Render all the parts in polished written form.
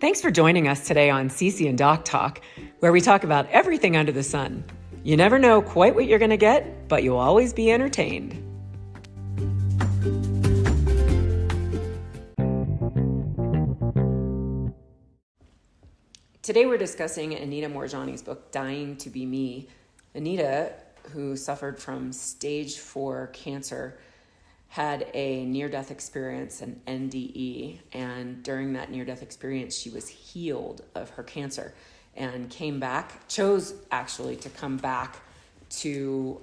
Thanks for joining us today on Cece and Doc Talk, where we talk about everything under the sun. You never know quite what you're going to get, but you'll always be entertained. Today we're discussing Anita Moorjani's book, Dying to Be Me. Anita, who suffered from stage 4 cancer, had a near-death experience, an NDE, and during that near-death experience, she was healed of her cancer and chose actually to come back to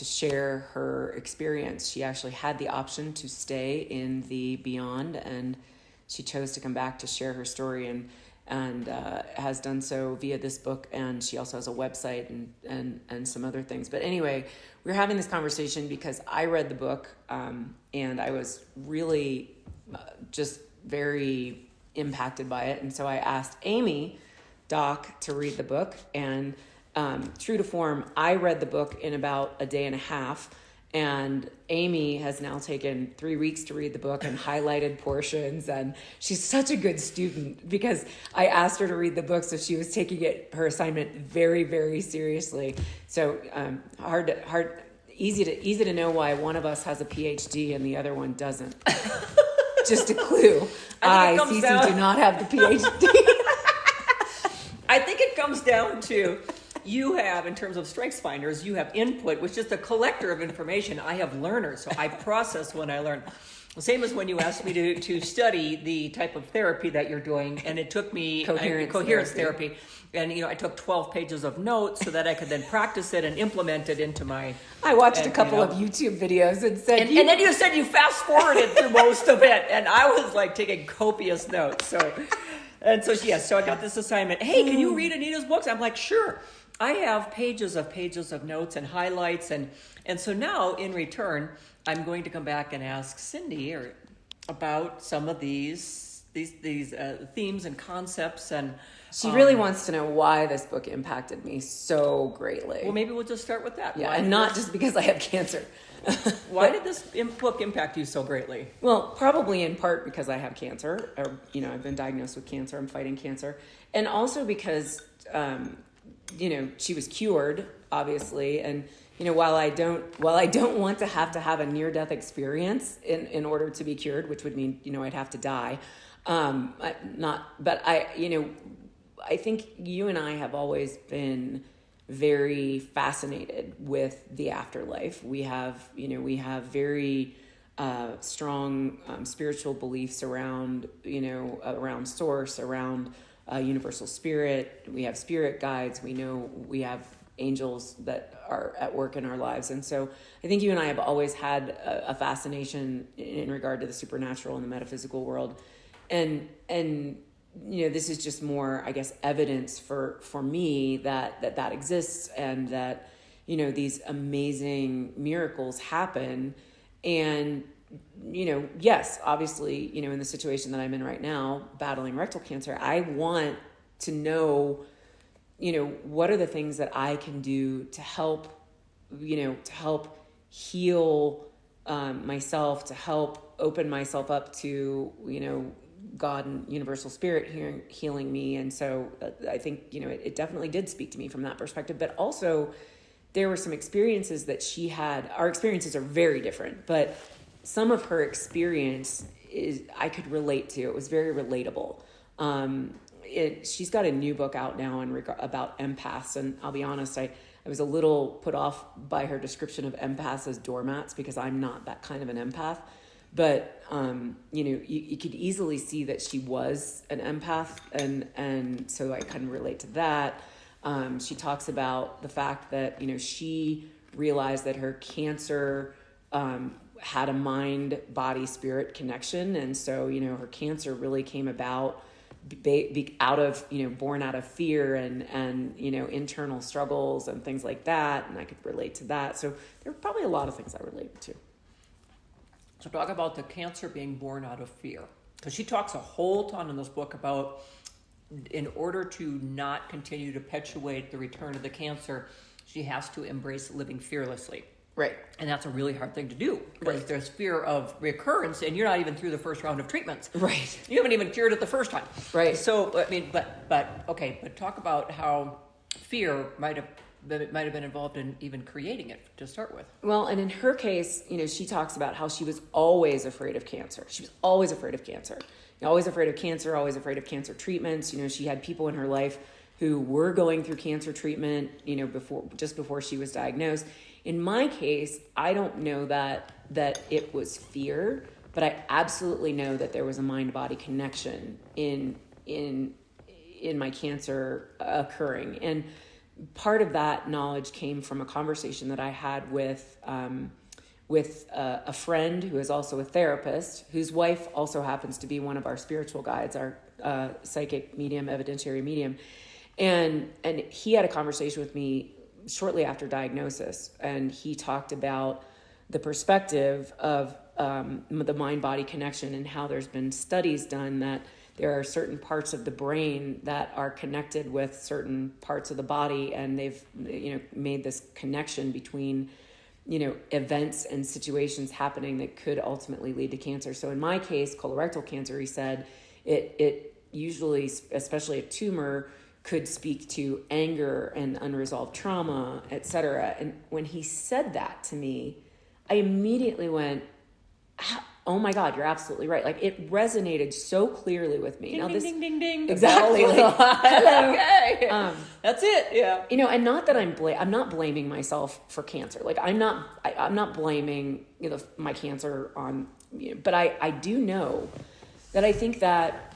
share her experience. She actually had the option to stay in the beyond, and she chose to come back to share her story and has done so via this book, and she also has a website and some other things. But anyway, we're having this conversation because I read the book and I was really just very impacted by it. And so I asked Amy, Doc, to read the book. And true to form, I read the book in about a day and a half. And Amy has now taken 3 weeks to read the book and highlighted portions. And she's such a good student because I asked her to read the book, so she was taking her assignment very, very seriously. So easy to know why one of us has a PhD and the other one doesn't. Just a clue. Cece, do not have the PhD. I think it comes down to you have, in terms of strengths finders, you have input, which is the collector of information. I have learners, so I process when I learn. The same as when you asked me to study the type of therapy that you're doing, and it took me coherence therapy. And I took 12 pages of notes so that I could then practice it and implement it into my. I watched a couple of YouTube videos and said, and then you said you fast forwarded through most of it, and I was like taking copious notes. So I got this assignment. Hey, can you read Anita's books? I'm like, sure. I have pages of notes and highlights, and so now in return, I'm going to come back and ask Cindy about some of these themes and concepts, and she really wants to know why this book impacted me so greatly. Well, maybe we'll just start with that. Yeah, and not just because I have cancer. Why did this book impact you so greatly? Well, probably in part because I have cancer, or I've been diagnosed with cancer. I'm fighting cancer, and also because she was cured, obviously, and while I don't want to have a near-death experience in order to be cured, which would mean I'd have to die. I think you and I have always been very fascinated with the afterlife. We have very strong spiritual beliefs around around source, around universal spirit. We have spirit guides. We know we have angels that are at work in our lives. And so I think you and I have always had a fascination in regard to the supernatural and the metaphysical world. And this is just more, I guess, evidence for me that exists, and that, these amazing miracles happen. And, yes, obviously, in the situation that I'm in right now, battling rectal cancer, I want to know, what are the things that I can do to help heal myself, to help open myself up to, God and universal spirit healing me. And so I think, it definitely did speak to me from that perspective. But also there were some experiences that she had. Our experiences are very different, but some of her experience I could relate to. It was very relatable. She's got a new book out now about empaths. And I'll be honest, I was a little put off by her description of empaths as doormats, because I'm not that kind of an empath. But, you could easily see that she was an empath. And so I kind of relate to that. She talks about the fact that, she realized that her cancer had a mind, body, spirit connection. And so, her cancer really came about born out of fear and internal struggles and things like that. And I could relate to that. So there are probably a lot of things I related to. So talk about the cancer being born out of fear. Because she talks a whole ton in this book about, in order to not continue to perpetuate the return of the cancer, she has to embrace living fearlessly. Right. And that's a really hard thing to do because there's fear of recurrence, and you're not even through the first round of treatments. Right. You haven't even cured it the first time. Right. So, I mean, but talk about how fear might have been involved in even creating it to start with. Well, and in her case, she talks about how she was always afraid of cancer. She was always afraid of cancer. Always afraid of cancer, always afraid of cancer treatments. She had people in her life who were going through cancer treatment, before she was diagnosed. In my case, I don't know that it was fear, but I absolutely know that there was a mind-body connection in my cancer occurring. And part of that knowledge came from a conversation that I had with a friend who is also a therapist, whose wife also happens to be one of our spiritual guides, our psychic medium, evidentiary medium. And he had a conversation with me shortly after diagnosis, and he talked about the perspective of the mind-body connection and how there's been studies done that there are certain parts of the brain that are connected with certain parts of the body, and they've made this connection between events and situations happening that could ultimately lead to cancer. So in my case, colorectal cancer, he said it usually, especially a tumor, could speak to anger and unresolved trauma, etc. And when he said that to me, I immediately went, oh my God, you're absolutely right. Like, it resonated so clearly with me. Ding, ding, ding. Exactly. Like, hello. Okay. That's it. Yeah. And not that I'm not blaming myself for cancer. Like, I'm not blaming, my cancer on, but I do know that I think that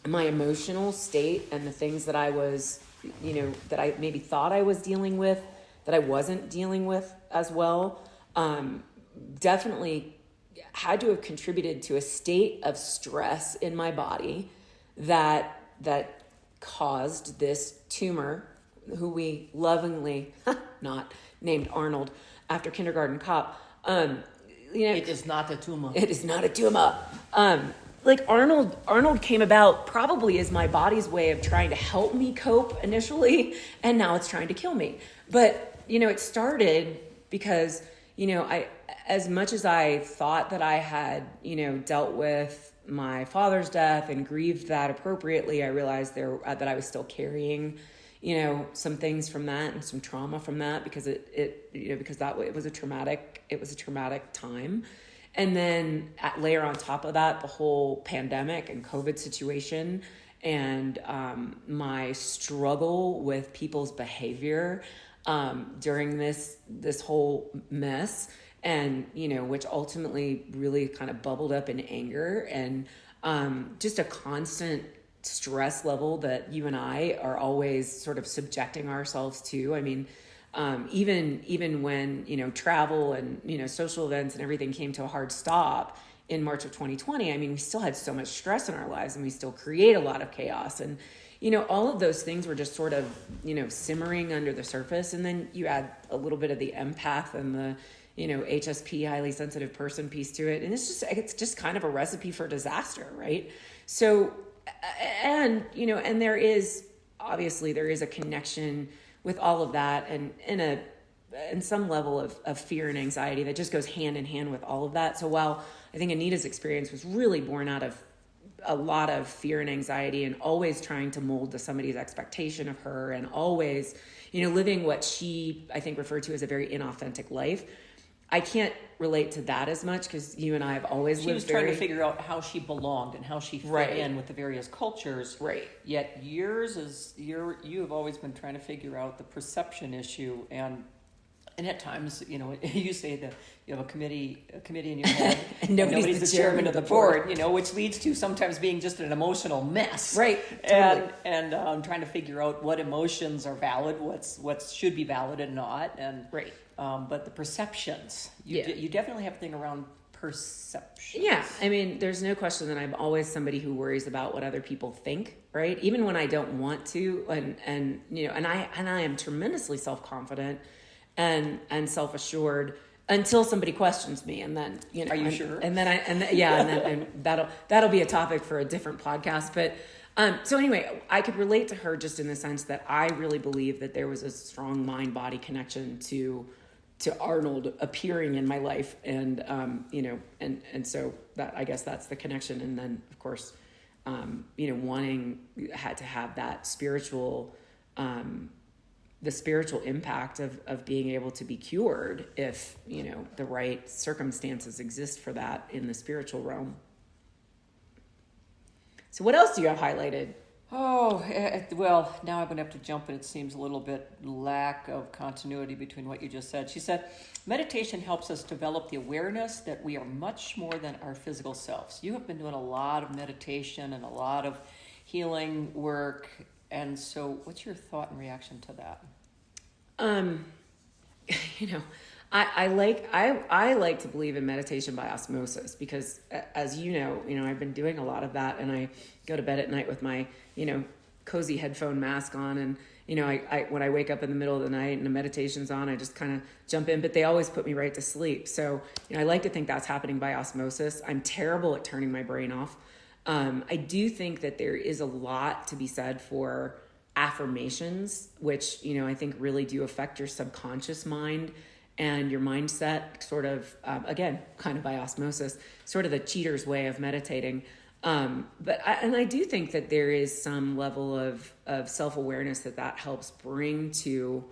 my emotional state and the things that I was, that I maybe thought I was dealing with, that I wasn't dealing with as well, definitely had to have contributed to a state of stress in my body that caused this tumor, who we lovingly not named Arnold after Kindergarten Cop. It is not a tumor. It is not a tumor. Like, Arnold came about probably as my body's way of trying to help me cope initially, and now it's trying to kill me. But, it started because, I, as much as I thought that I had, dealt with my father's death and grieved that appropriately, I realized that I was still carrying, some things from that and some trauma from that, because it was a traumatic time. And then layer on top of that, the whole pandemic and COVID situation, and my struggle with people's behavior during this whole mess, and which ultimately really kind of bubbled up in anger, and just a constant stress level that you and I are always sort of subjecting ourselves to. I mean, even when, travel and, social events and everything came to a hard stop in March of 2020, I mean, we still had so much stress in our lives, and we still create a lot of chaos. And, all of those things were just sort of, simmering under the surface. And then you add a little bit of the empath and the, HSP, highly sensitive person piece to it. And it's just kind of a recipe for disaster, right? So, and there is a connection with all of that, and in some level of fear and anxiety that just goes hand in hand with all of that. So while I think Anita's experience was really born out of a lot of fear and anxiety, and always trying to mold to somebody's expectation of her, and always, living what she, I think, referred to as a very inauthentic life, I can't relate to that as much, because you and I have always lived. She was trying to figure out how she belonged and how she fit in with the various cultures. Right. Yet yours is you have always been trying to figure out the perception issue, and at times, you say that you have a committee in your head, and nobody's the chairman of the board, which leads to sometimes being just an emotional mess. Right. Totally. And trying to figure out what emotions are valid, what should be valid and not, and right. But the perceptions, you definitely have a thing around perception. Yeah, I mean, there's no question that I'm always somebody who worries about what other people think, right? Even when I don't want to, and I am tremendously self-confident and self-assured until somebody questions me, and then are you sure? And then that'll be a topic for a different podcast. But so anyway, I could relate to her just in the sense that I really believe that there was a strong mind-body connection to to Arnold appearing in my life, and and so that, I guess that's the connection. And then of course, had to have that spiritual, the spiritual impact of being able to be cured if the right circumstances exist for that in the spiritual realm. So what else do you have highlighted? Oh, well, now I'm going to have to jump, and it seems a little bit lack of continuity between what you just said. She said, meditation helps us develop the awareness that we are much more than our physical selves. You have been doing a lot of meditation and a lot of healing work. And so what's your thought and reaction to that? I like to believe in meditation by osmosis, because as I've been doing a lot of that, and I go to bed at night with my, cozy headphone mask on, and, I when I wake up in the middle of the night and the meditation's on, I just kind of jump in, but they always put me right to sleep. So, I like to think that's happening by osmosis. I'm terrible at turning my brain off. I do think that there is a lot to be said for affirmations, which, I think really do affect your subconscious mind and your mindset, sort of, again, kind of by osmosis, sort of the cheater's way of meditating. But I do think that there is some level of self-awareness that helps bring to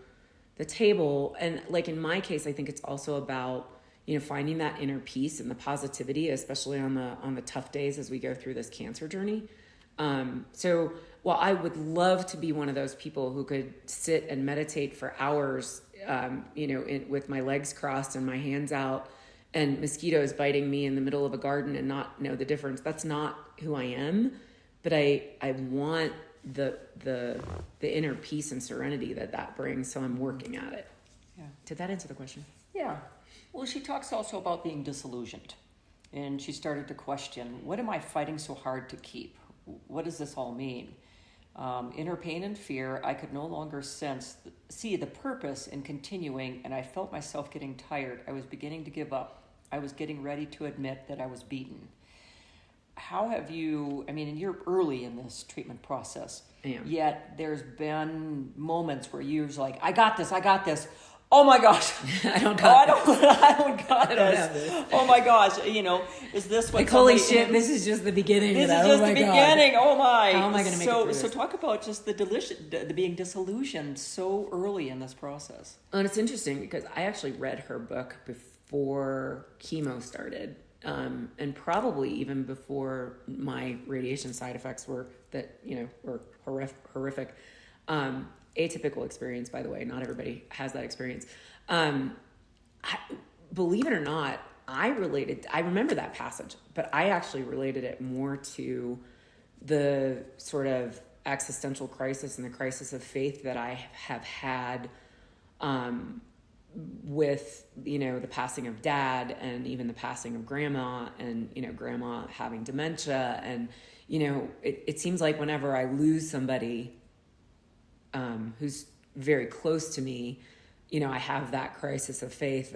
the table. And like in my case, I think it's also about, finding that inner peace and the positivity, especially on the tough days as we go through this cancer journey. So while I would love to be one of those people who could sit and meditate for hours, with my legs crossed and my hands out and mosquitoes biting me in the middle of a garden and not know the difference, that's not who I am. But I want the inner peace and serenity that brings. So I'm working at it. Yeah. Did that answer the question? Yeah. Well, she talks also about being disillusioned. And she started to question, what am I fighting so hard to keep? What does this all mean? In her pain and fear, I could no longer see the purpose in continuing, and I felt myself getting tired. I was beginning to give up. I was getting ready to admit that I was beaten. How have you, and you're early in this treatment process, yet there's been moments where you're like, I got this. Oh my gosh. I don't got this. Oh my gosh. Is this what? Like, holy shit, this is just the beginning. This is just the beginning. Oh my. How am I going to make it through this? So talk about just the being disillusioned so early in this process. And it's interesting because I actually read her book before chemo started. And probably even before my radiation side effects were horrific. Atypical experience, by the way. Not everybody has that experience. Believe it or not, I remember that passage, but I actually related it more to the sort of existential crisis and the crisis of faith that I have had with, the passing of Dad, and even the passing of Grandma, and, Grandma having dementia. And, it seems like whenever I lose somebody who's very close to me, I have that crisis of faith,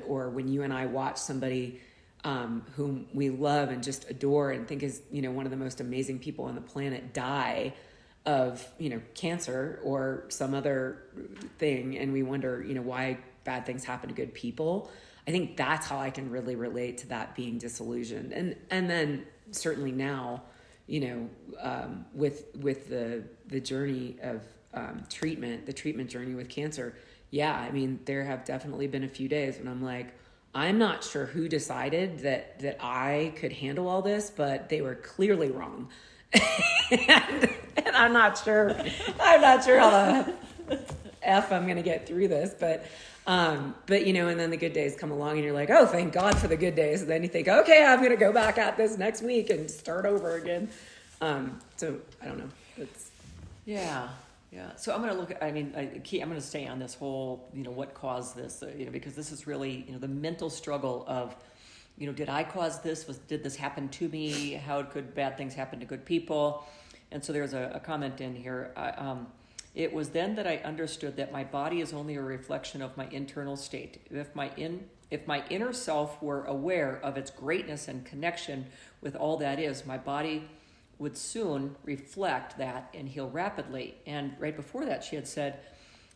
or when you and I watch somebody whom we love and just adore and think is, one of the most amazing people on the planet die of, cancer or some other thing. And we wonder, why bad things happen to good people. I think that's how I can really relate to that, being disillusioned. And then certainly now, with the journey of the treatment journey with cancer. Yeah. There have definitely been a few days when I'm like, I'm not sure who decided that I could handle all this, but they were clearly wrong. and I'm not sure how the F I'm going to get through this, but and then the good days come along and you're like, oh, thank God for the good days. And then you think, okay, I'm going to go back at this next week and start over again. So I don't know. Yeah. So I'm going to look at, I'm going to stay on this whole, what caused this, because this is really, the mental struggle of, did I cause this? Did this happen to me? How could bad things happen to good people? And so there's a comment in here. It was then that I understood that my body is only a reflection of my internal state. If my inner self were aware of its greatness and connection with all that is, my body would soon reflect that and heal rapidly. And right before that, she had said,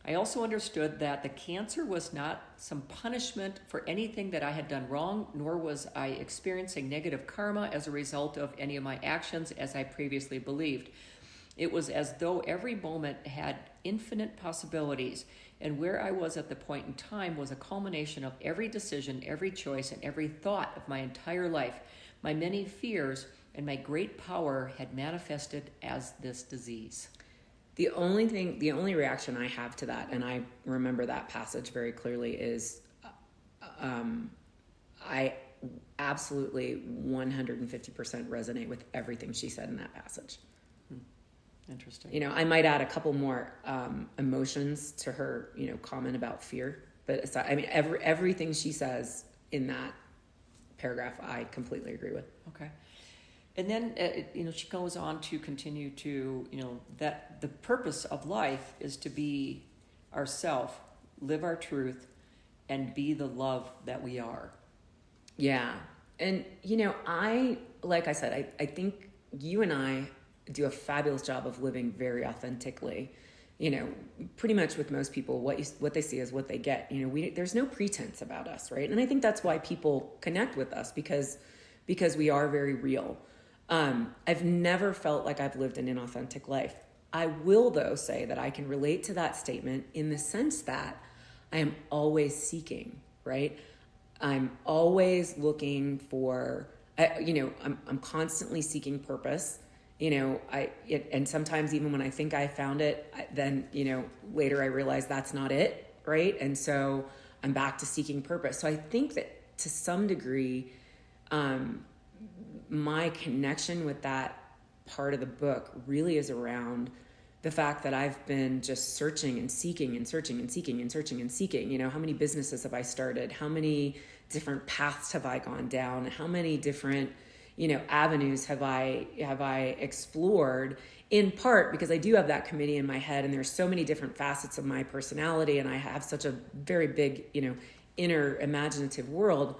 I also understood that the cancer was not some punishment for anything that I had done wrong, nor was I experiencing negative karma as a result of any of my actions as I previously believed. It was as though every moment had infinite possibilities, and where I was at the point in time was a culmination of every decision, every choice, and every thought of my entire life. My many fears and my great power had manifested as this disease. The only reaction I have to that, and I remember that passage very clearly, is I absolutely 150% resonate with everything she said in that passage. Interesting. You know, I might add a couple more emotions to her, you know, comment about fear. But aside, I mean, everything she says in that paragraph, I completely agree with. Okay. And then, you know, she goes on to continue to, you know, that the purpose of life is to be ourself, live our truth, and be the love that we are. Yeah. And, you know, like I said, I think you and I do a fabulous job of living very authentically. You know, pretty much with most people, what they see is what they get. You know, there's no pretense about us, right? And I think that's why people connect with us, because we are very real. I've never felt like I've lived an inauthentic life. I will, though, say that I can relate to that statement in the sense that I am always seeking, right? I'm always looking for, I'm constantly seeking purpose. You know, and sometimes even when I think I found it, then, you know, later I realize that's not it, right? And so I'm back to seeking purpose. So I think that to some degree, my connection with that part of the book really is around the fact that I've been just searching and seeking and searching and seeking and searching and seeking. You know, how many businesses have I started? How many different paths have I gone down? How many different, you know, avenues have I explored, in part because I do have that committee in my head, and there's so many different facets of my personality, and I have such a very big, you know, inner imaginative world,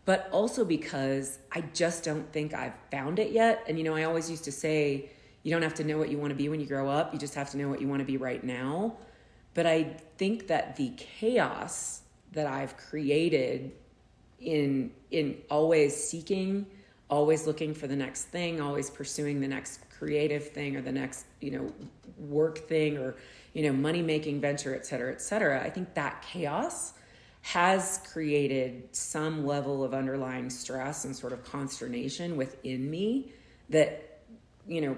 but also because I just don't think I've found it yet. And, you know, I always used to say, you don't have to know what you want to be when you grow up. You just have to know what you want to be right now. But I think that the chaos that I've created in always seeking, always looking for the next thing, always pursuing the next creative thing or the next, you know, work thing or, you know, money-making venture, et cetera, I think that chaos has created some level of underlying stress and sort of consternation within me that, you know,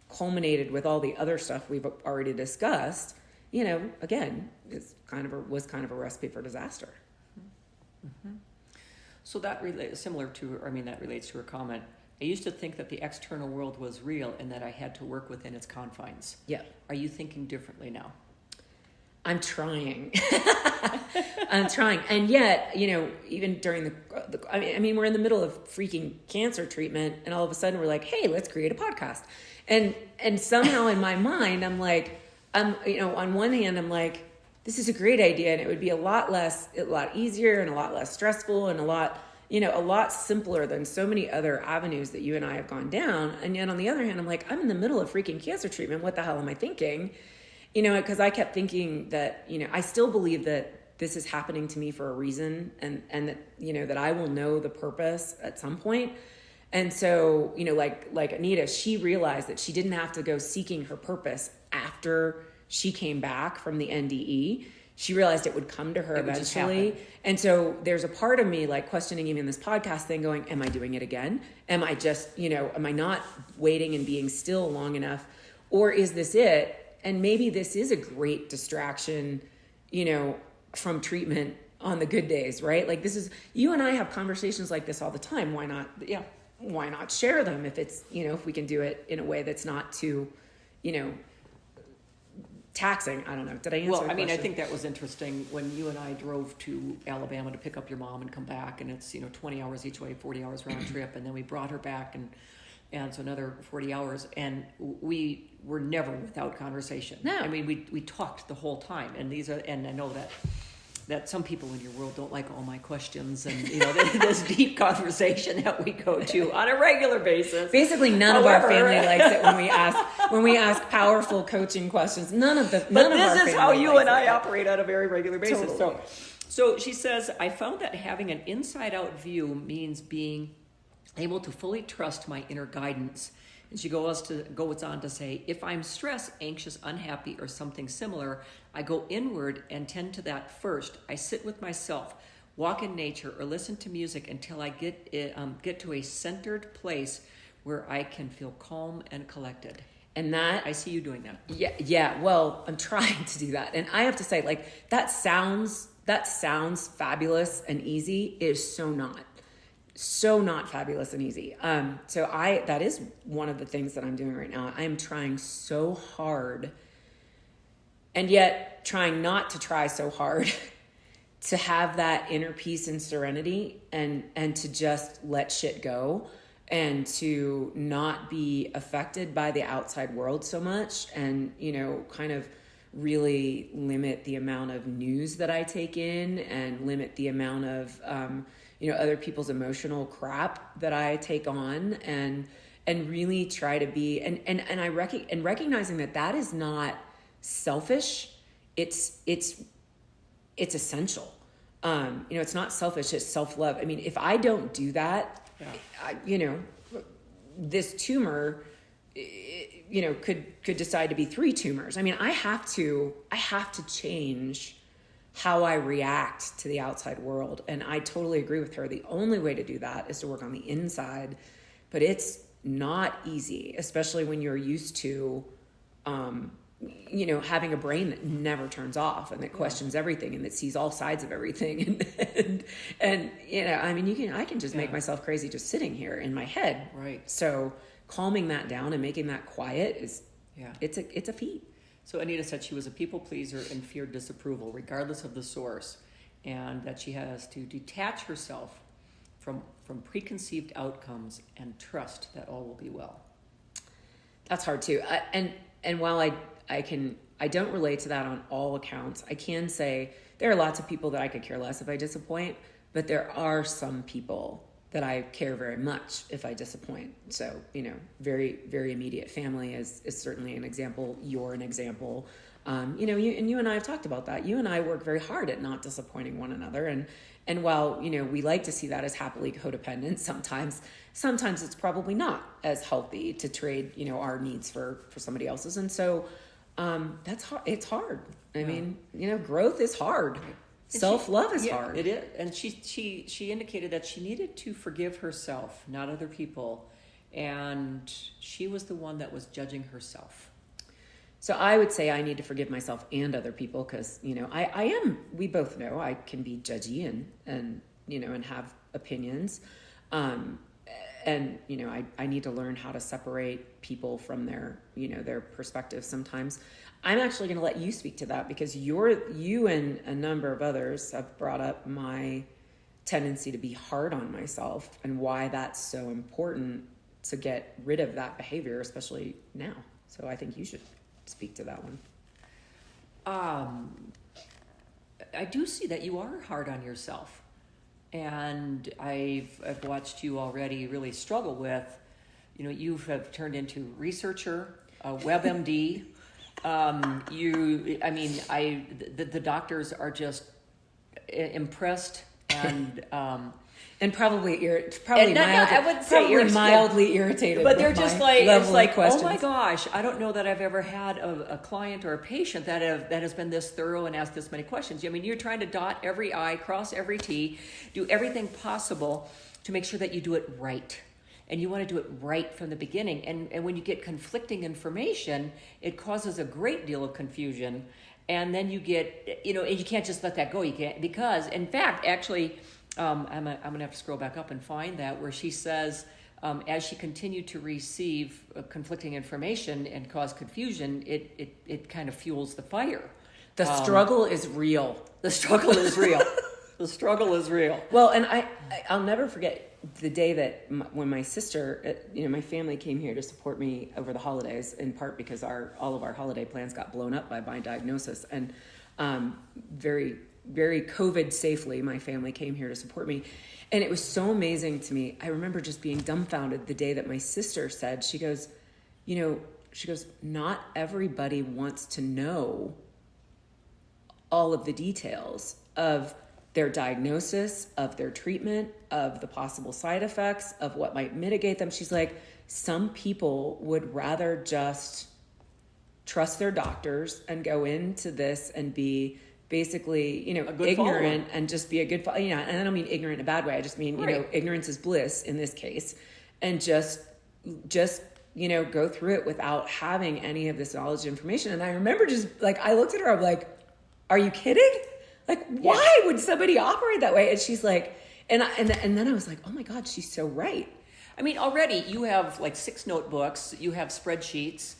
culminated with all the other stuff we've already discussed, you know, again, was kind of a recipe for disaster. Mm-hmm. So that relates to her comment. I used to think that the external world was real and that I had to work within its confines. Yeah. Are you thinking differently now? I'm trying. And yet, you know, even during I mean, we're in the middle of freaking cancer treatment, and all of a sudden we're like, hey, let's create a podcast. And somehow in my mind, I'm like, you know, on one hand, I'm like, this is a great idea, and it would be a lot easier and a lot less stressful and a lot simpler than so many other avenues that you and I have gone down. And yet on the other hand, I'm like, I'm in the middle of freaking cancer treatment. What the hell am I thinking? You know, because I kept thinking that, you know, I still believe that this is happening to me for a reason, and that, you know, that I will know the purpose at some point. And so, you know, like Anita, she realized that she didn't have to go seeking her purpose after she came back from the NDE. She realized it would come to her eventually. And so there's a part of me like questioning even this podcast thing, going, am I doing it again? Am I just, you know, am I not waiting and being still long enough? Or is this it? And maybe this is a great distraction, you know, from treatment on the good days, right? Like you and I have conversations like this all the time. Why not? Yeah. Why not share them if it's, you know, if we can do it in a way that's not too, you know, taxing. I don't know. Did I answer Well, the I mean, question? I think that was interesting when you and I drove to Alabama to pick up your mom and come back, and it's, you know, 20 hours each way, 40 hours round trip, and then we brought her back and so another 40 hours, and we were never without conversation. No. I mean, we talked the whole time, and and I know that that some people in your world don't like all my questions and, this deep conversation that we go to on a regular basis. Basically, none of our family likes it when we ask powerful coaching questions. None of our family. This is how you and I operate on a very regular basis. Totally. So she says, I found that having an inside-out view means being able to fully trust my inner guidance. And she goes on to say, if I'm stressed, anxious, unhappy, or something similar, I go inward and tend to that first. I sit with myself, walk in nature, or listen to music until I get to a centered place where I can feel calm and collected. And that, I see you doing that. Yeah. Well, I'm trying to do that, and I have to say, like, that sounds fabulous and easy. It is so not fabulous and easy. So that is one of the things that I'm doing right now. I am trying so hard, and yet trying not to try so hard to have that inner peace and serenity, and to just let shit go, and to not be affected by the outside world so much, and, kind of really limit the amount of news that I take in, and limit the amount of, other people's emotional crap that I take on, and really try to be, and recognizing that is not selfish. It's essential. It's not selfish. It's self-love. I mean, if I don't do that, this tumor, could decide to be 3 tumors. I mean, I have to change how I react to the outside world. And I totally agree with her. The only way to do that is to work on the inside, but it's not easy, especially when you're used to, having a brain that never turns off and that questions everything and that sees all sides of everything. And I can just make myself crazy just sitting here in my head. Right. So calming that down and making that quiet it's a feat. So Anita said she was a people pleaser and feared disapproval, regardless of the source, and that she has to detach herself from preconceived outcomes and trust that all will be well. That's hard too. And while I don't relate to that on all accounts, I can say there are lots of people that I could care less if I disappoint, but there are some people that I care very much if I disappoint. So, very, very immediate family is certainly an example. You're an example. You and I have talked about that. You and I work very hard at not disappointing one another. And while, we like to see that as happily codependent, sometimes it's probably not as healthy to trade, our needs for somebody else's. And so, that's hard. It's hard. I mean, growth is hard. Self-love is hard. It is. And she indicated that she needed to forgive herself, not other people. And she was the one that was judging herself. So I would say I need to forgive myself and other people because, we both know I can be judgy and have opinions. I need to learn how to separate people from their perspectives sometimes. I'm actually going to let you speak to that because you and a number of others have brought up my tendency to be hard on myself and why that's so important to get rid of that behavior, especially now. So I think you should speak to that one. I do see that you are hard on yourself. And I've watched you already really struggle with, you have turned into researcher, a WebMD. The doctors are just impressed and probably mildly irritated. But they're just like, it's like, questions. Oh my gosh, I don't know that I've ever had a client or a patient that has been this thorough and asked this many questions. I mean, you're trying to dot every I, cross every T, do everything possible to make sure that you do it right. And you want to do it right from the beginning. And when you get conflicting information, it causes a great deal of confusion. And then you get, and you can't just let that go. You can't, because in fact, actually, I'm going to have to scroll back up and find that where she says, as she continued to receive conflicting information and cause confusion, it kind of fuels the fire. The struggle is real. The struggle is real. The struggle is real. Well, and I'll never forget the day that when my sister, my family came here to support me over the holidays, in part because all of our holiday plans got blown up by my diagnosis. And very, very COVID safely. My family came here to support me. And it was so amazing to me. I remember just being dumbfounded the day that my sister said, she goes, not everybody wants to know all of the details of their diagnosis, of their treatment, of the possible side effects, of what might mitigate them. She's like, some people would rather just trust their doctors and go into this and be basically, ignorant follower. and just be a good, and I don't mean ignorant in a bad way. I just mean, ignorance is bliss in this case, and just, go through it without having any of this knowledge and information. And I remember just like, I looked at her, I'm like, are you kidding? Like, why would somebody operate that way? And she's like, and then I was like, oh my God, she's so right. I mean, already you have like 6 notebooks, you have spreadsheets,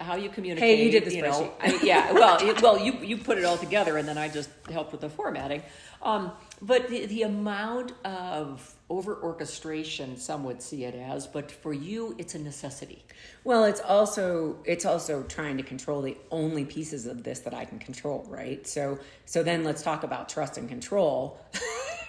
how you communicate. Hey, you did the spreadsheet. You put it all together, and then I just helped with the formatting. But the amount of over-orchestration, some would see it as, but for you, it's a necessity. Well, it's also trying to control the only pieces of this that I can control, right? So then let's talk about trust and control.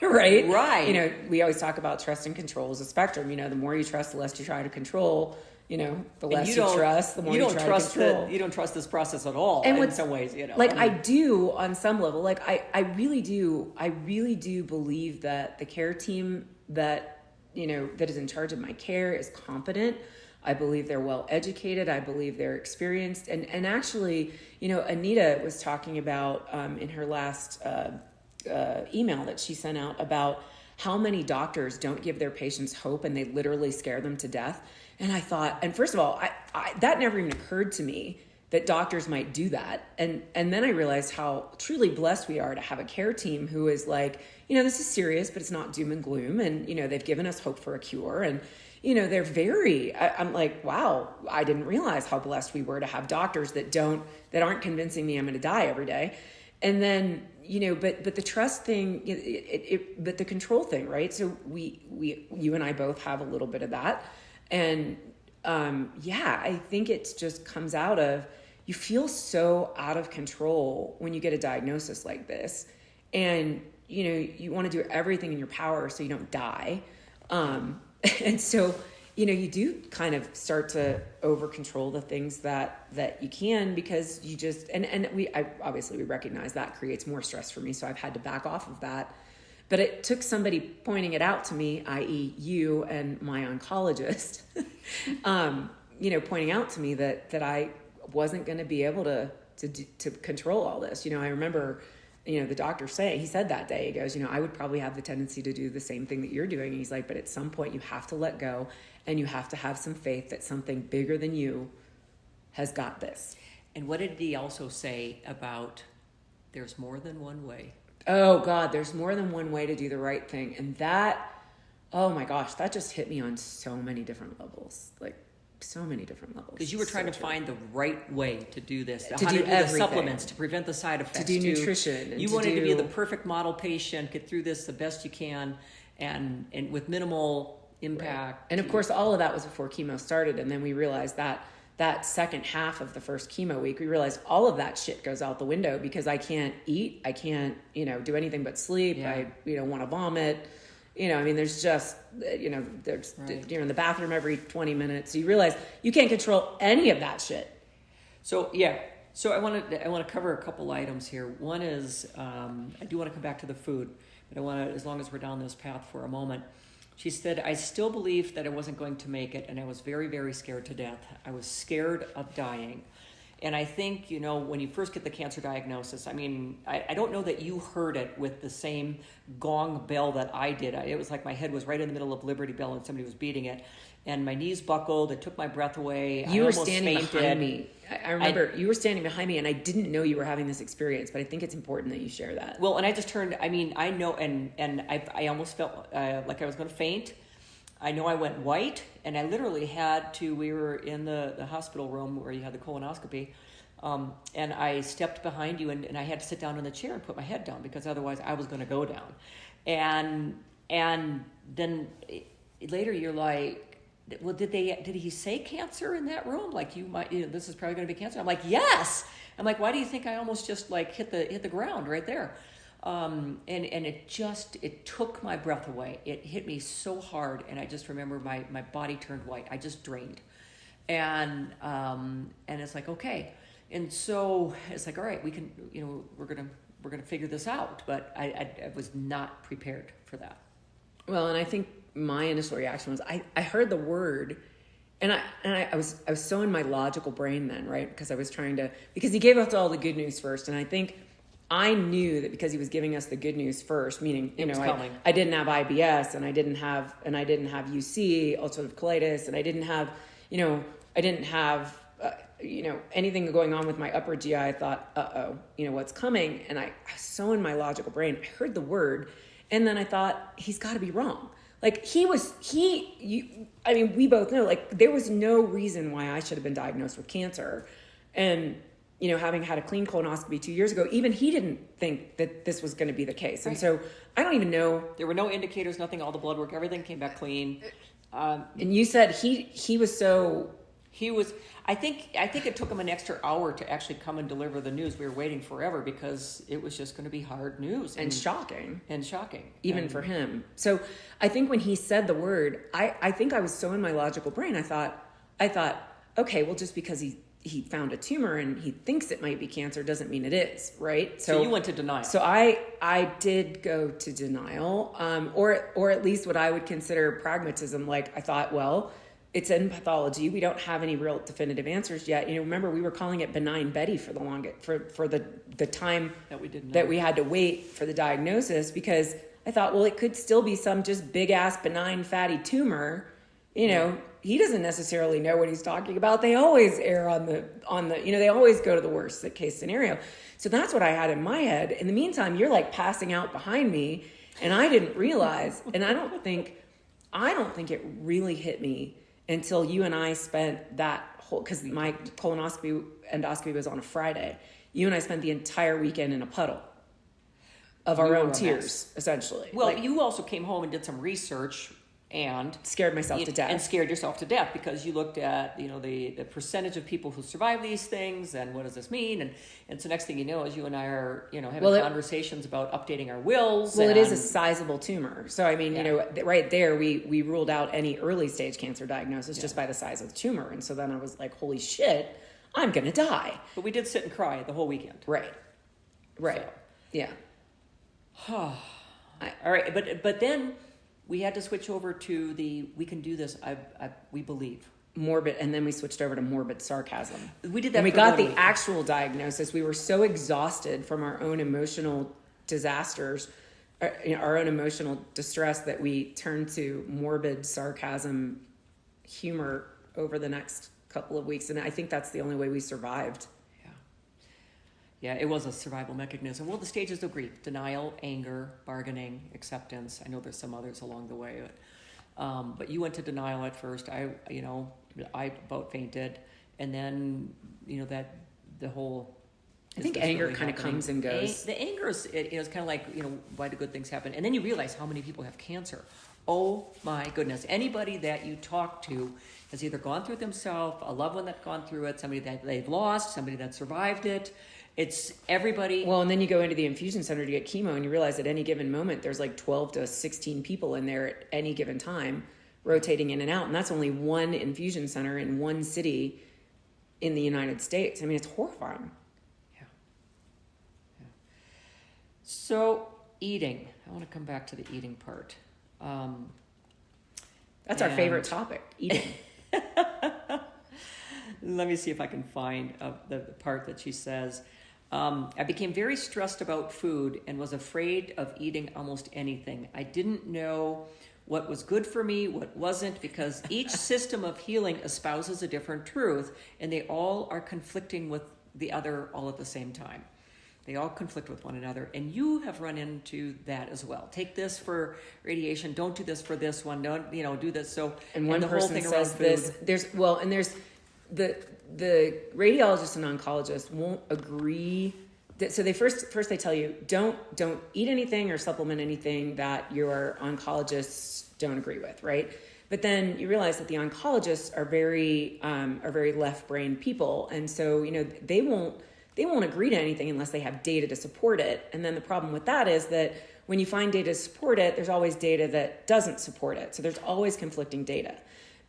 Right? Right. We always talk about trust and control as a spectrum. The more you trust, the less you try to control. The less you trust, the more you try to control. You don't trust this process at all. And in some ways, I do on some level. Like I really do believe that the care team that is in charge of my care is competent. I believe they're well educated. I believe they're experienced. And actually, Anita was talking about in her last email that she sent out about how many doctors don't give their patients hope and they literally scare them to death. And I thought, and first of all, I that never even occurred to me that doctors might do that. And then I realized how truly blessed we are to have a care team who is like, this is serious, but it's not doom and gloom. And, they've given us hope for a cure. And, they're I'm like, wow, I didn't realize how blessed we were to have doctors that aren't convincing me I'm going to die every day. And then, but the trust thing, but the control thing, right? So you and I both have a little bit of that. And, I think it just comes out of, you feel so out of control when you get a diagnosis like this. And, you want to do everything in your power so you don't die. And so, you do kind of start to over control the things that you can, because you just, and we recognize that creates more stress for me. So I've had to back off of that, but it took somebody pointing it out to me, i.e. you and my oncologist, pointing out to me that I wasn't going to be able to control all this. I remember, the doctor he said that day, he goes, I would probably have the tendency to do the same thing that you're doing. And he's like, but at some point you have to let go and you have to have some faith that something bigger than you has got this. And what did he also say about there's more than one way? Oh God, there's more than one way to do the right thing. And that, oh my gosh, that just hit me on so many different levels. Like, so many different levels. Because you were trying to find the right way to do this, to how do to do everything. the supplements, to prevent the side effects, to do nutrition. You wanted to be the perfect model patient, get through this the best you can, and with minimal impact. Right. And of course, all of that was before chemo started. And then we realized that second half of the first chemo week, we realized all of that shit goes out the window because I can't eat, I can't, do anything but sleep. Yeah. I, want to vomit. There's just, there's, right. You're in the bathroom every 20 minutes. So you realize you can't control any of that shit. So, So I want to cover a couple items here. One is, I do want to come back to the food, but I want to, as long as we're down this path for a moment. She said, I still believed that I wasn't going to make it, and I was very, very scared to death. I was scared of dying. And I think, when you first get the cancer diagnosis, I don't know that you heard it with the same gong bell that I did. It was like my head was right in the middle of Liberty Bell and somebody was beating it. And my knees buckled. It took my breath away. You I were almost standing fainted. behind me. I remember you were standing behind me, and I didn't know you were having this experience, but I think it's important that you share that. Well, and I just turned, I know, and I almost felt like I was going to faint. I know I went white, and I literally we were in the hospital room where you had the colonoscopy, and I stepped behind you, and I had to sit down in the chair and put my head down, because otherwise I was going to go down. And then later you're like, well, did he say cancer in that room? Like, this is probably going to be cancer. I'm like, yes. I'm like, why do you think I almost just like hit the ground right there? And it took my breath away. It hit me so hard, and I just remember my body turned white. I just drained, and it's like, okay, and so it's like, all right, we can, we're gonna figure this out. But I was not prepared for that. Well, and I think my initial reaction was I heard the word, and I was so in my logical brain then, right? Because he gave us all the good news first, and I think I knew that because he was giving us the good news first, meaning I didn't have IBS, and I didn't have UC, ulcerative colitis, and I didn't have anything going on with my upper GI. I thought, what's coming? And I was so in my logical brain, I heard the word, and then I thought, he's got to be wrong. Like we both know, like, there was no reason why I should have been diagnosed with cancer. And, having had a clean colonoscopy 2 years ago, even he didn't think that this was going to be the case. Right. And so I don't even know. There were no indicators, nothing, all the blood work, everything came back clean. And you said he was so... I think it took him an extra hour to actually come and deliver the news. We were waiting forever because it was just going to be hard news. And shocking. Even for him. So I think when he said the word, I think I was so in my logical brain, I thought, okay, well, just because he found a tumor and he thinks it might be cancer doesn't mean it is, right? So you went to denial. So I did go to denial, or at least what I would consider pragmatism. Like, I thought, well, it's in pathology. We don't have any real definitive answers yet. Remember, we were calling it benign Betty for the longest, for the time that we had to wait for the diagnosis, because I thought, well, it could still be some just big ass benign fatty tumor. He doesn't necessarily know what he's talking about. They always err on the they always go to the worst case scenario. So that's what I had in my head. In the meantime, you're like passing out behind me, and I didn't realize, and I don't think it really hit me until you and I spent that whole, because my colonoscopy endoscopy was on a Friday. You and I spent the entire weekend in a puddle of our own tears, essentially. Well, you also came home and did some research and scared myself to death. And scared yourself to death because you looked at, the percentage of people who survive these things and what does this mean? And so next thing you know is you and I are, having conversations about updating our wills. Well, it is a sizable tumor. So, right there, we ruled out any early stage cancer diagnosis just by the size of the tumor. And so then I was like, holy shit, I'm going to die. But we did sit and cry the whole weekend. Right. So. Yeah. All right. But then we had to switch over to we can do this. We believe. Morbid, and then we switched over to morbid sarcasm. We did that. And we got the actual diagnosis. We were so exhausted from our own emotional disasters, our own emotional distress, that we turned to morbid sarcasm humor over the next couple of weeks. And I think that's the only way we survived. Yeah, it was a survival mechanism. Well, the stages of grief: denial, anger, bargaining, acceptance. I know there's some others along the way, but you went to denial at first. I about fainted, and then that the whole. I think anger kind of comes and goes. The anger is it's kind of like why do good things happen, and then you realize how many people have cancer. Oh my goodness! Anybody that you talk to has either gone through it themselves, a loved one that's gone through it, somebody that they've lost, somebody that survived it. It's everybody. Well, and then you go into the infusion center to get chemo, and you realize at any given moment there's like 12 to 16 people in there at any given time, rotating in and out. And that's only one infusion center in one city in the United States. I mean, it's horrifying. Yeah. So eating. I want to come back to the eating part. That's our favorite topic, eating. Let me see if I can find the part that she says. I became very stressed about food and was afraid of eating almost anything. I didn't know what was good for me, what wasn't, because each system of healing espouses a different truth, and they all are conflicting with the other all at the same time. They all conflict with one another, and you have run into that as well. Take this for radiation. Don't do this for this one. Don't do this. So and one person says this. There's the radiologist and oncologist won't agree. So they first they tell you don't eat anything or supplement anything that your oncologists don't agree with, right? But then you realize that the oncologists are very left-brained people, and so they won't agree to anything unless they have data to support it. And then the problem with that is that when you find data to support it, there's always data that doesn't support it. So there's always conflicting data.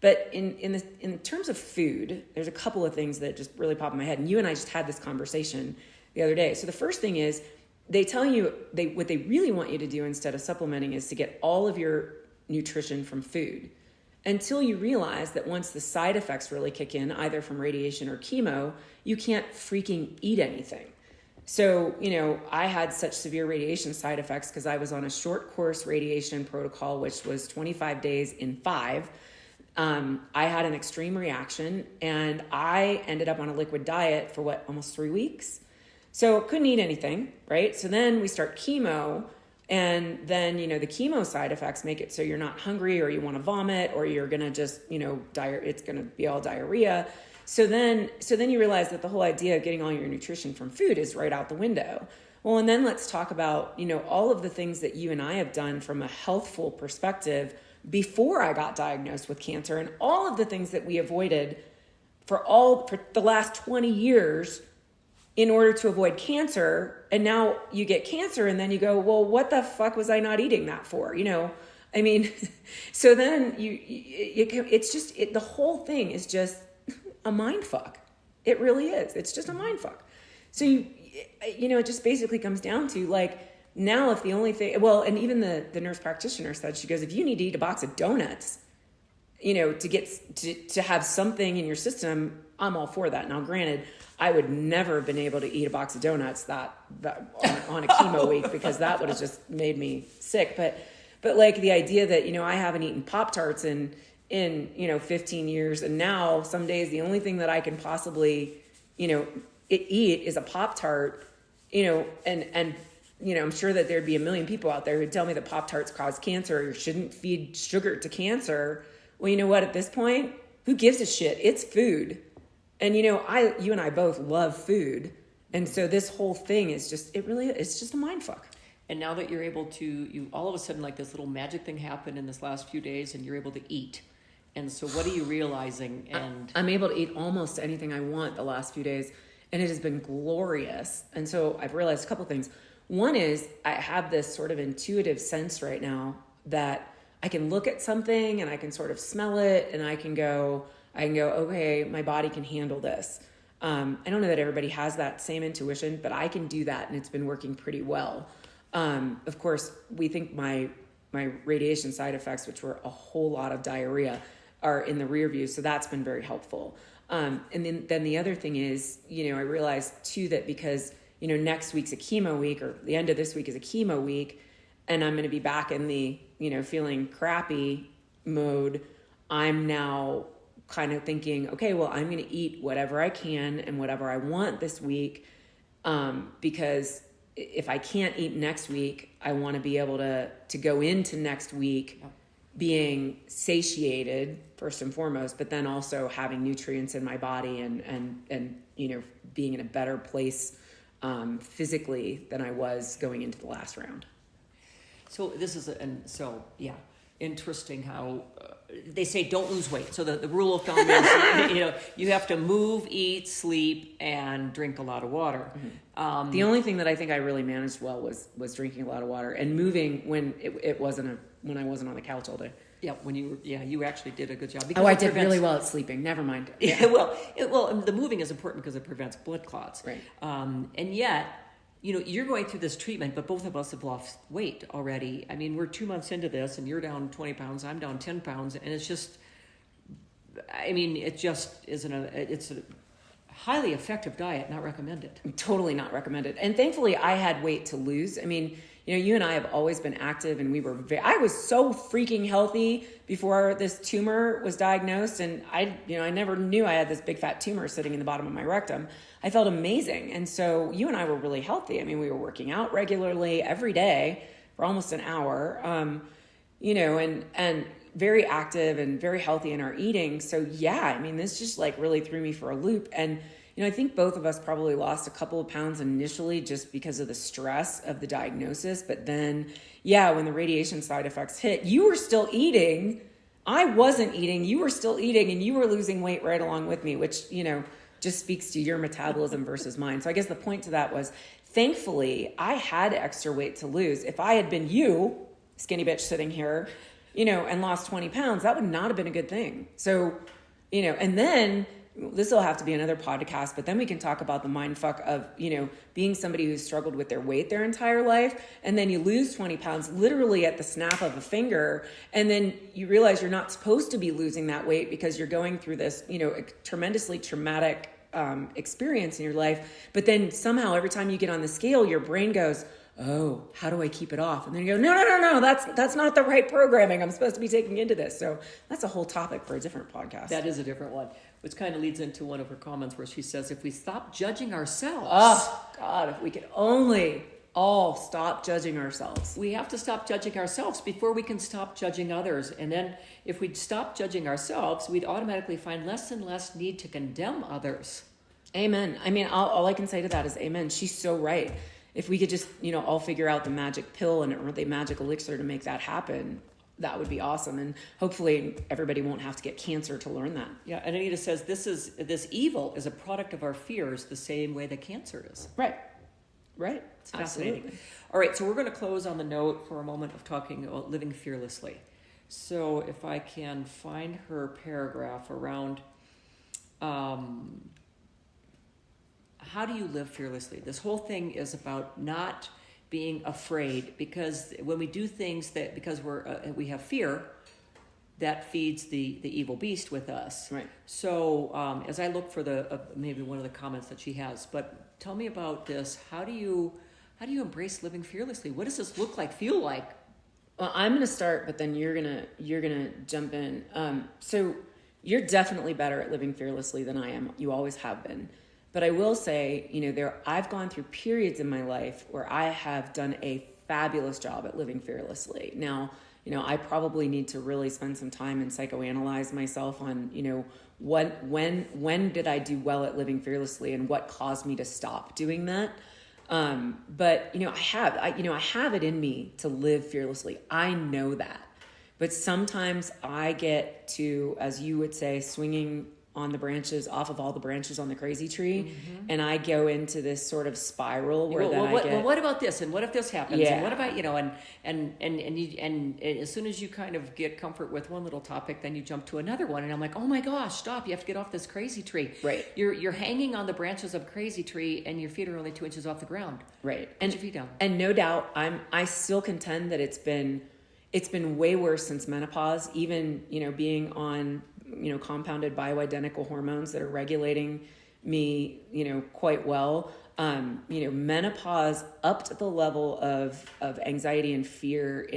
But in terms of food, there's a couple of things that just really pop in my head. And you and I just had this conversation the other day. So the first thing is they tell you what they really want you to do instead of supplementing is to get all of your nutrition from food, until you realize that once the side effects really kick in, either from radiation or chemo, you can't freaking eat anything. So, I had such severe radiation side effects because I was on a short course radiation protocol, which was 25 days in 5. I had an extreme reaction, and I ended up on a liquid diet for almost 3 weeks. So couldn't eat anything, right? So then we start chemo, and then, the chemo side effects make it so you're not hungry, or you want to vomit, or you're going to just, it's going to be all diarrhea. So then you realize that the whole idea of getting all your nutrition from food is right out the window. Well, and then let's talk about, all of the things that you and I have done from a healthful perspective before I got diagnosed with cancer, and all of the things that we avoided for the last 20 years in order to avoid cancer. And now you get cancer, and then you go, well, what the fuck was I not eating that for? So then the whole thing is just a mind fuck. It really is. It's just a mind fuck. So it just basically comes down to now if the only thing, and even the nurse practitioner said, she goes, if you need to eat a box of donuts, to get to have something in your system, I'm all for that. Now, granted, I would never have been able to eat a box of donuts that on a chemo week, because that would have just made me sick. But the idea that, I haven't eaten Pop-Tarts in 15 years. And now some days the only thing that I can possibly, eat is a Pop-Tart, and I'm sure that there'd be a million people out there who'd tell me that Pop-Tarts cause cancer, or you shouldn't feed sugar to cancer. Well, you know what, at this point, who gives a shit? It's food. And, you and I both love food. And so this whole thing is it's just a mind fuck. And now that you're able to, you all of a sudden, this little magic thing happened in this last few days, and you're able to eat. And so what are you realizing? And I'm able to eat almost anything I want the last few days, and it has been glorious. And so I've realized a couple things. One is I have this sort of intuitive sense right now that I can look at something and I can sort of smell it, and I can go, okay, my body can handle this. I don't know that everybody has that same intuition, but I can do that, and it's been working pretty well. Of course, we think my radiation side effects, which were a whole lot of diarrhea, are in the rear view, so that's been very helpful. And then the other thing is, I realized too that because, next week's a chemo week, or the end of this week is a chemo week, and I'm going to be back in the, feeling crappy mode, I'm now kind of thinking, okay, well, I'm going to eat whatever I can and whatever I want this week, because if I can't eat next week, I want to be able to go into next week being satiated first and foremost, but then also having nutrients in my body and being in a better place physically than I was going into the last round. So this is interesting how they say don't lose weight. So the rule of thumb is, you have to move, eat, sleep, and drink a lot of water. Mm-hmm. The only thing that I think I really managed well was drinking a lot of water and moving when when I wasn't on the couch all day. Yeah, you actually did a good job. I did really well at sleeping. Never mind. Yeah, the moving is important because it prevents blood clots. Right. And yet, you're going through this treatment, but both of us have lost weight already. I mean, we're 2 months into this, and you're down 20 pounds, I'm down 10 pounds, and it's just, it just isn't it's a highly effective diet, not recommended. Totally not recommended. And thankfully, I had weight to lose. You and I have always been active, and I was so freaking healthy before this tumor was diagnosed, and I never knew I had this big fat tumor sitting in the bottom of my rectum. I felt amazing. And so you and I were really healthy. We were working out regularly every day for almost an hour, and very active and very healthy in our eating. So this just really threw me for a loop. And, I think both of us probably lost a couple of pounds initially just because of the stress of the diagnosis. But then, when the radiation side effects hit, you were still eating. I wasn't eating, you were still eating, and you were losing weight right along with me, which, just speaks to your metabolism versus mine. So I guess the point to that was, thankfully, I had extra weight to lose. If I had been you, skinny bitch sitting here, and lost 20 pounds, that would not have been a good thing. So, and then this will have to be another podcast, but then we can talk about the mind fuck of, being somebody who's struggled with their weight their entire life. And then you lose 20 pounds literally at the snap of a finger. And then you realize you're not supposed to be losing that weight because you're going through this, a tremendously traumatic experience in your life. But then somehow every time you get on the scale, your brain goes, oh, how do I keep it off? And then you go, no, that's not the right programming I'm supposed to be taking into this. So that's a whole topic for a different podcast. That is a different one, which kind of leads into one of her comments where she says, if we stop judging ourselves. Oh, God, if we could only all stop judging ourselves. We have to stop judging ourselves before we can stop judging others. And then if we'd stop judging ourselves, we'd automatically find less and less need to condemn others. Amen. I mean, all I can say to that is amen. She's so right. If we could just, all figure out the magic pill or the magic elixir to make that happen, that would be awesome. And hopefully everybody won't have to get cancer to learn that. Yeah. And Anita says this evil is a product of our fears the same way that cancer is. Right. It's fascinating. Absolutely. All right. So we're going to close on the note for a moment of talking about living fearlessly. So if I can find her paragraph around, how do you live fearlessly? This whole thing is about not being afraid, because when we do things because we have fear, that feeds the evil beast with us. Right. So as I look for maybe one of the comments that she has, but tell me about this. How do you embrace living fearlessly? What does this look like, feel like? Well, I'm going to start, but then you're gonna jump in. So you're definitely better at living fearlessly than I am. You always have been. But I will say, I've gone through periods in my life where I have done a fabulous job at living fearlessly. Now, I probably need to really spend some time and psychoanalyze myself on, when did I do well at living fearlessly and what caused me to stop doing that? But I have it in me to live fearlessly. I know that. But sometimes I get to, as you would say, swinging on the branches, off of all the branches on the crazy tree. Mm-hmm. And I go into this sort of spiral where what about this? And what if this happens? Yeah. And what about, and as soon as you kind of get comfort with one little topic, then you jump to another one. And I'm like, oh my gosh, stop. You have to get off this crazy tree. Right. You're hanging on the branches of a crazy tree and your feet are only 2 inches off the ground. Right. Put your feet down. And no doubt I still contend that it's been way worse since menopause, even, being on, compounded bioidentical hormones that are regulating me, quite well. Menopause upped the level of anxiety and fear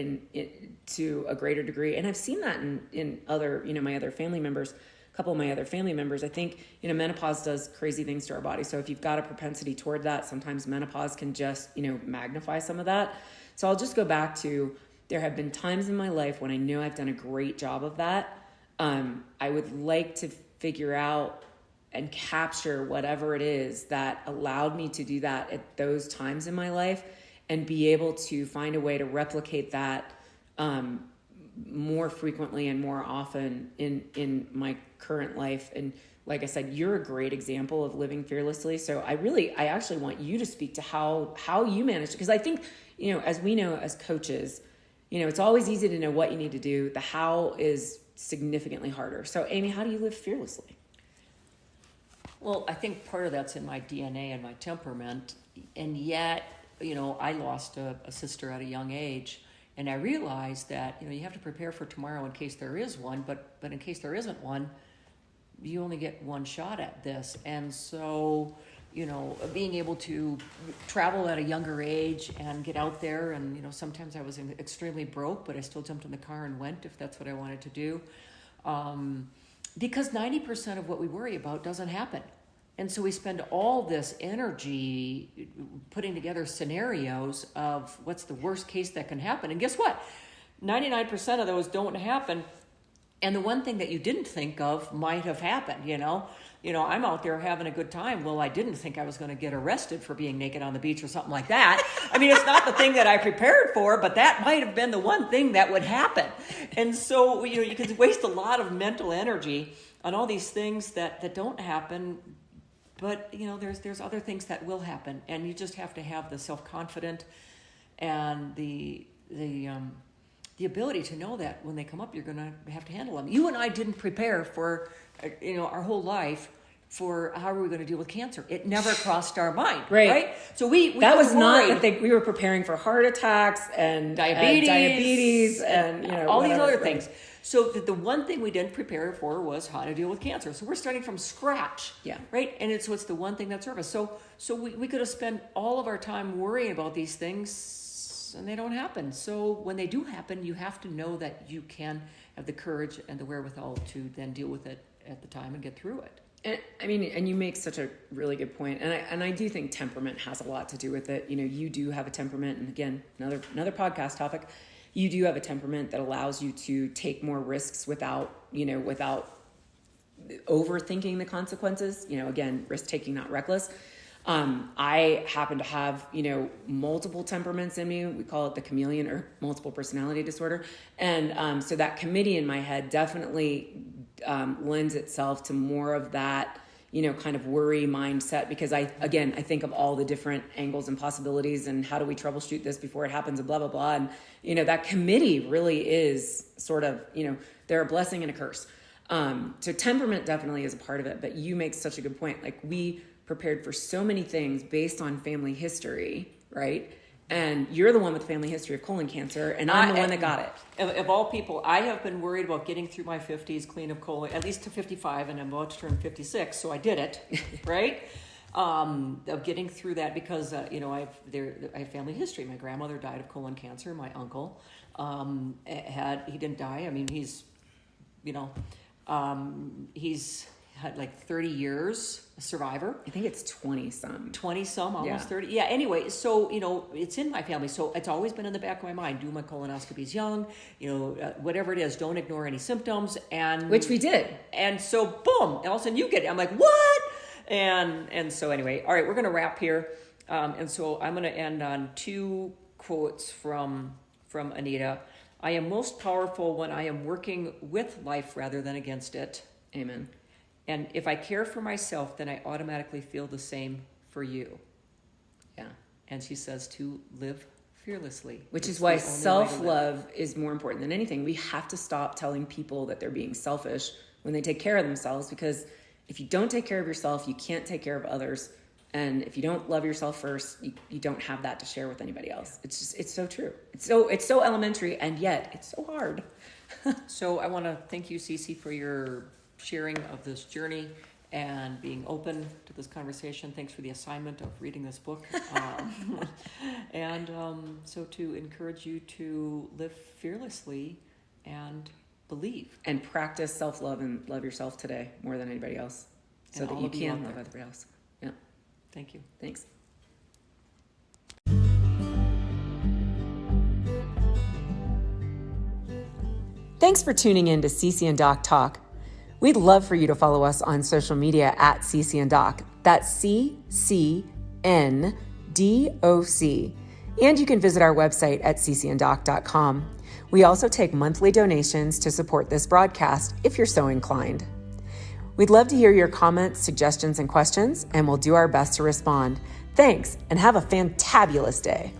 to a greater degree. And I've seen that in other, my other family members, a couple of my other family members. I think, menopause does crazy things to our body. So if you've got a propensity toward that, sometimes menopause can just, magnify some of that. So I'll just go back to, there have been times in my life when I know I've done a great job of that. I would like to figure out and capture whatever it is that allowed me to do that at those times in my life and be able to find a way to replicate that more frequently and more often in my current life. And like I said, you're a great example of living fearlessly. So I actually want you to speak to how you manage, because I think, as we know as coaches, it's always easy to know what you need to do. The how is significantly harder. So Amy, how do you live fearlessly? Well, I think part of that's in my DNA and my temperament. And yet, I lost a sister at a young age. And I realized that, you have to prepare for tomorrow in case there is one. But in case there isn't one, you only get one shot at this. And so, being able to travel at a younger age and get out there, and sometimes I was extremely broke, but I still jumped in the car and went if that's what I wanted to do, because 90% of what we worry about doesn't happen. And so we spend all this energy putting together scenarios of what's the worst case that can happen, and guess what, 99% of those don't happen. And the one thing that you didn't think of might have happened, I'm out there having a good time. Well, I didn't think I was going to get arrested for being naked on the beach or something like that. I mean, it's not the thing that I prepared for, but that might have been the one thing that would happen. And so, you could waste a lot of mental energy on all these things that don't happen. But, there's other things that will happen. And you just have to have the self-confidence and the ability to know that when they come up, you're going to have to handle them. You and I didn't prepare for, our whole life for how are we going to deal with cancer. It never crossed our mind, right? So we that was worried. not that we were preparing for heart attacks and diabetes and all these other things. So the one thing we didn't prepare for was how to deal with cancer. So we're starting from scratch, right? And it's the one thing that served us. So we could have spent all of our time worrying about these things, and they don't happen. So when they do happen, you have to know that you can have the courage and the wherewithal to then deal with it at the time and get through it. And you make such a really good point. And I do think temperament has a lot to do with it. You do have a temperament, and again, another podcast topic. You do have a temperament that allows you to take more risks without overthinking the consequences. Again, risk taking, not reckless. I happen to have, multiple temperaments in me. We call it the chameleon or multiple personality disorder. And so that committee in my head definitely lends itself to more of that, kind of worry mindset, because I think of all the different angles and possibilities and how do we troubleshoot this before it happens and blah, blah, blah. And, that committee really is sort of, they're a blessing and a curse. So temperament definitely is a part of it, but you make such a good point. Like, we prepared for so many things based on family history, right? And you're the one with family history of colon cancer, and I'm the one that got it. Of all people, I have been worried about getting through my 50s clean of colon, at least to 55, and I'm about to turn 56, so I did it, right? Of getting through that because, I have family history. My grandmother died of colon cancer. My uncle he didn't die. I mean, he's had like 30 years, a survivor. I think it's 20-some. 20-some, almost 30. Yeah, anyway, so, it's in my family. So it's always been in the back of my mind. Do my colonoscopies young, whatever it is, don't ignore any symptoms. Which we did. And so, boom, all of a sudden you get it. I'm like, what? And so anyway, all right, we're going to wrap here. And so I'm going to end on 2 quotes from Anita. I am most powerful when I am working with life rather than against it. Amen. And if I care for myself, then I automatically feel the same for you. Yeah. And she says to live fearlessly. Which is why self-love is more important than anything. We have to stop telling people that they're being selfish when they take care of themselves, because if you don't take care of yourself, you can't take care of others. And if you don't love yourself first, you don't have that to share with anybody else. It's so true. It's so elementary, and yet it's so hard. So I want to thank you, Cece, for your sharing of this journey and being open to this conversation. Thanks for the assignment of reading this book. And so to encourage you to live fearlessly and believe. And practice self-love and love yourself today more than anybody else, so that you can love everybody else. Yeah. Thank you. Thanks. Thanks for tuning in to Cece and Doc Talk. We'd love for you to follow us on social media at Cece and Doc. That's CCNDOC. And you can visit our website at ccandoc.com. We also take monthly donations to support this broadcast if you're so inclined. We'd love to hear your comments, suggestions, and questions, and we'll do our best to respond. Thanks, and have a fantabulous day.